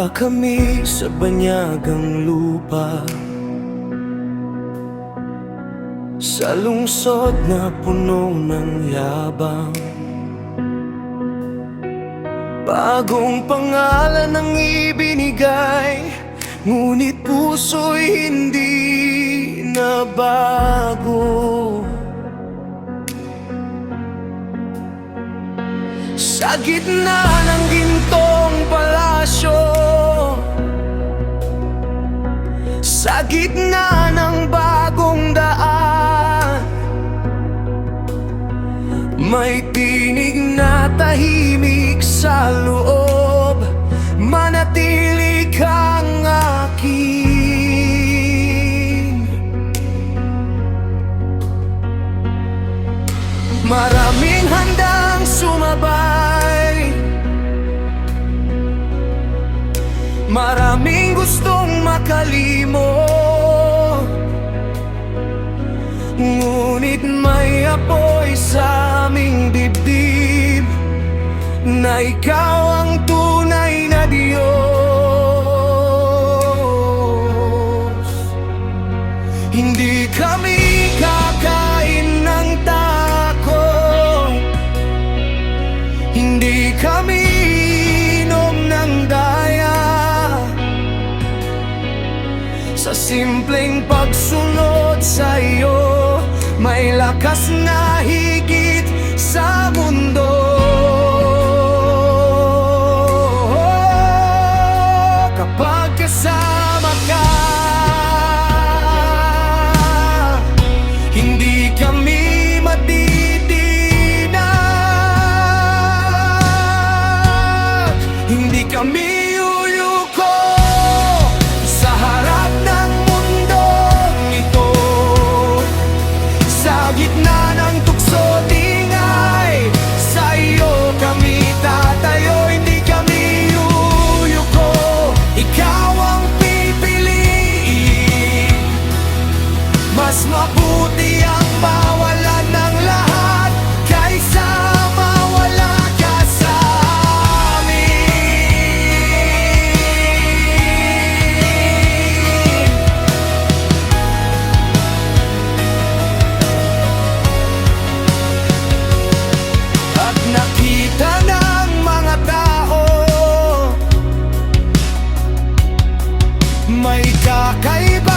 Nagkita kami sa banyagang lupa, sa lungsod na puno ng yabang. Bagong pangalan ang ibinigay, ngunit puso'y hindi nabago. Sa gitna ng gintong palasyo, sa gitna ng bagong daan, may tinig na tahimik sa loob, manatili kang akin. Maraming handang sumabay, maraming gustong makalimot, ngunit may apoy sa aming dibdib na ikaw ang tunay na Diyos. Hindi kami kakain ng takot, hindi kami inom ng daya. Sa simpleng pagsunod sa iyo, may lakas na higit sa mundo. Kapag kasama ka, hindi kami matitinag, hindi kami yuyuko sa harap ng mundong ito. Sa gitna ng tukso tingay, sa iyo kami tatayo, hindi kami yuyuko. Ikaw ang pipiliin, mas mabuti ang mawalan ng lahat kaysa mawala ka sa amin. At nakita ng mga tao, may kakaiba